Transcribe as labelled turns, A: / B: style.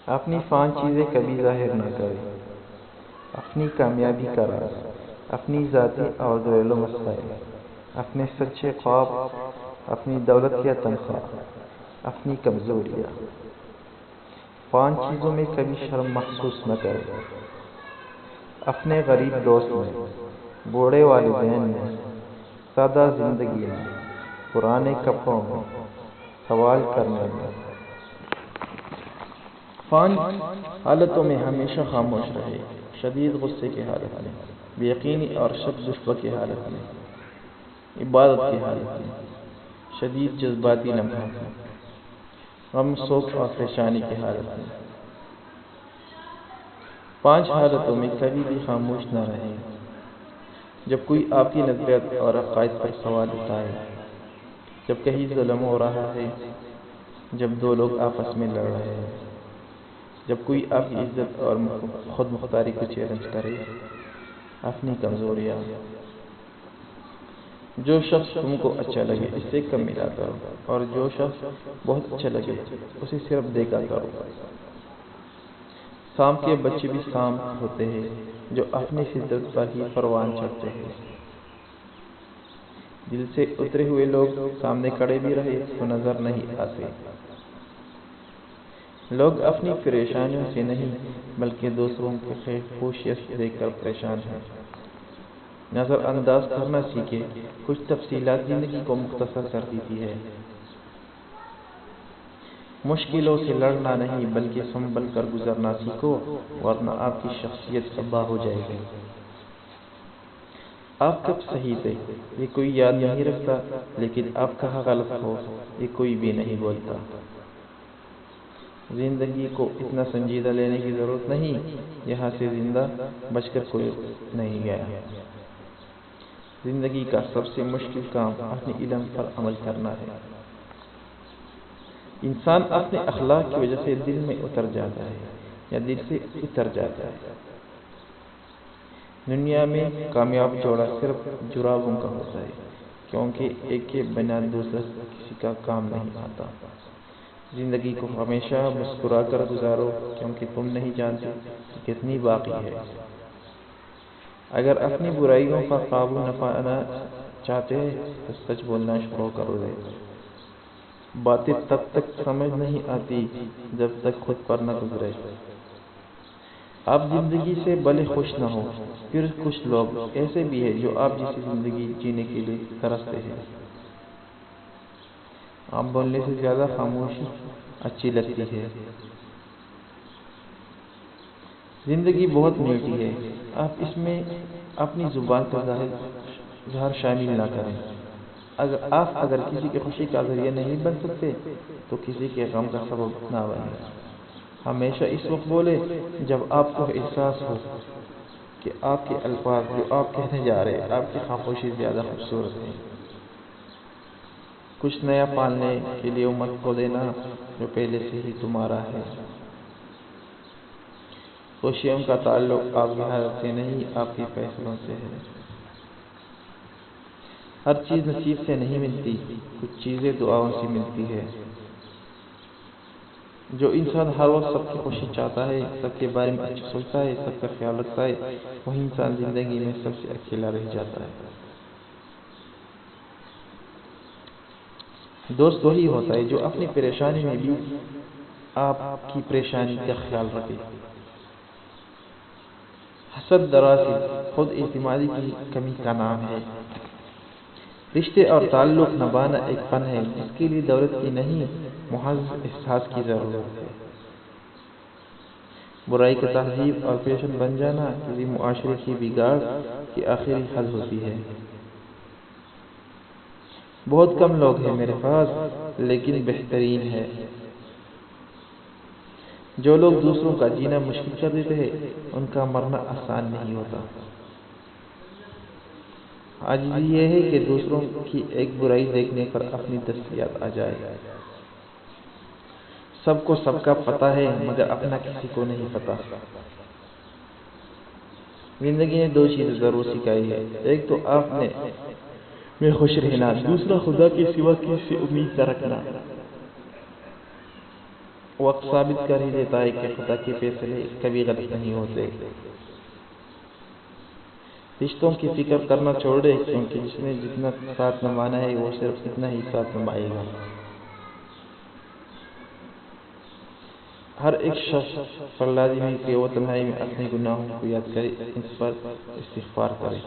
A: اپنی 5 چیزیں کبھی ظاہر نہ کریں: اپنی کامیابی کا راز، اپنی ذاتی اور گھریلو مسائل، اپنے سچے خواب، اپنی دولت یا تنخواہ، اپنی کمزوریاں۔ 5 چیزوں میں کبھی شرم محسوس نہ کریں: اپنے غریب دوست میں، بوڑھے والدین میں، سادہ زندگی میں، پرانے کپڑوں میں، سوال کرنے میں۔ 5 حالتوں میں ہمیشہ خاموش رہے: شدید غصے کی حالت میں، بے یقینی اور شک شبہ کی حالت میں، عبادت کی حالت میں، شدید جذباتی لمحات میں، غم، سوگ اور پریشانی کی حالت میں۔ 5 حالتوں میں کبھی بھی خاموش نہ رہیں: جب کوئی آپ کی نظریات اور عقائد پر سوال اٹھائے، جب کہیں ظلم ہو رہا ہے، جب 2 لوگ آپس میں لڑ رہے ہیں، جب کوئی آپ کی عزت اور خود مختاری کو چیلنج کرے۔ اپنی کمزوریاں: جو شخص تم کو اچھا لگے اسے کم ملا کرو، اور جو شخص بہت اچھا لگے اسے صرف دیکھا کرو۔ سانپ کے بچے بھی سانپ ہوتے ہیں جو اپنی فطرت پر ہی پروان چڑھتے ہیں۔ دل سے اترے ہوئے لوگ سامنے کھڑے بھی رہے تو نظر نہیں آتے۔ لوگ اپنی پریشانیوں سے نہیں بلکہ دوسروں کی خوشیاں دیکھ کر پریشان ہیں۔ نظر انداز کرنا سیکھیں: کچھ تفصیلات زندگی کو مختصر کر دیتی ہے۔ مشکلوں سے لڑنا نہیں بلکہ سنبھل کر گزرنا سیکھو، ورنہ آپ کی شخصیت تباہ ہو جائے گی۔ آپ کب صحیح تھے یہ کوئی یاد نہیں رکھتا، لیکن آپ کہاں غلط ہو یہ کوئی بھی نہیں بولتا۔ زندگی کو اتنا سنجیدہ لینے کی ضرورت نہیں، یہاں سے زندہ بچ کر کوئی نہیں گیا۔ زندگی کا سب سے مشکل کام اپنے علم پر عمل کرنا ہے۔ انسان اپنے اخلاق کی وجہ سے دل میں اتر جاتا ہے یا دل سے اتر جاتا ہے۔ دنیا میں کامیاب جوڑا صرف جرابوں کا ہوتا ہے، کیونکہ ایک کے بنا دوسرا کسی کا کام نہیں آتا۔ زندگی کو ہمیشہ مسکرا کر گزارو، کیونکہ تم نہیں جانتے کہ کتنی باقی ہے۔ اگر اپنی برائیوں پر قابو نہ پانا چاہتے تو سچ بولنا شروع کرو دے۔ باتیں تب تک سمجھ نہیں آتی جب تک خود پر نہ گزرے۔ آپ زندگی سے بھلے خوش نہ ہو، پھر کچھ لوگ ایسے بھی ہیں جو آپ جیسی زندگی جینے کے لیے ترستے ہیں۔ آپ بولنے سے زیادہ خاموشی اچھی لگتی ہے۔ زندگی بہت میٹھی ہے، آپ اس میں اپنی زبان کا زہر شامل نہ کریں۔ اگر کسی کی خوشی کا ذریعہ نہیں بن سکتے تو کسی کے غم کا سبب نہ بنیں۔ ہمیشہ اس وقت بولے جب آپ کو احساس ہو کہ آپ کے الفاظ جو آپ کہنے جا رہے ہیں آپ کی خاموشی زیادہ خوبصورت ہے۔ کچھ نیا پالنے کے لیے مت کھو دینا جو پہلے سے ہی تمہارا ہے۔ خوشیوں کا تعلق آپ کی حالت سے نہیں آپ کے فیصلوں سے ہے۔ ہر چیز نصیب سے نہیں ملتی، کچھ چیزیں دعاؤں سے ملتی ہے۔ جو انسان ہر وقت سب کی خوشی چاہتا ہے، سب کے بارے میں اچھا سوچتا ہے، سب کا خیال رکھتا ہے، وہی انسان زندگی میں سب سے اکیلا رہ جاتا ہے۔ دوست وہی ہوتا ہے جو اپنی پریشانی میں بھی آپ کی پریشانی کا خیال رکھے۔ حسد دراصل خود اعتمادی کی کمی کا نام ہے۔ رشتے اور تعلق نبھانا ایک فن ہے جس کے لیے دولت کی نہیں محض احساس کی ضرورت ہے۔ برائی کا تہذیب اور فیشن بن جانا کسی معاشرے کی بگاڑ کی آخری حد ہوتی ہے۔ بہت کم لوگ ہیں میرے پاس لیکن بہترین ہے۔ جو لوگ دوسروں کا جینا مشکل کر دیتے ہیں ان کا مرنا آسان نہیں ہوتا۔ عاجزی یہ ہے کہ دوسروں کی ایک برائی دیکھنے پر اپنی دستیات آ جائے۔ سب کو سب کا پتہ ہے مگر اپنا کسی کو نہیں پتہ۔ زندگی نے 2 چیزیں ضرور سکھائی ہے، ایک تو آپ میں خوش رہنا، دوسرا خدا کے سوا کسی سے امید نہ رکھنا۔ وقت ثابت کر ہی دیتا ہے کہ خدا کے فیصلے کبھی غلط نہیں ہوتے۔ رشتوں کی فکر کرنا چھوڑ دے، کیونکہ جس نے جتنا ساتھ نبھانا ہے وہ صرف اتنا ہی ساتھ نبھائے گا۔ ہر ایک شخص پر لازمی کہ وہ تنہائی میں اپنے گناہوں کو یاد کرے، اس پر استغفار کرے۔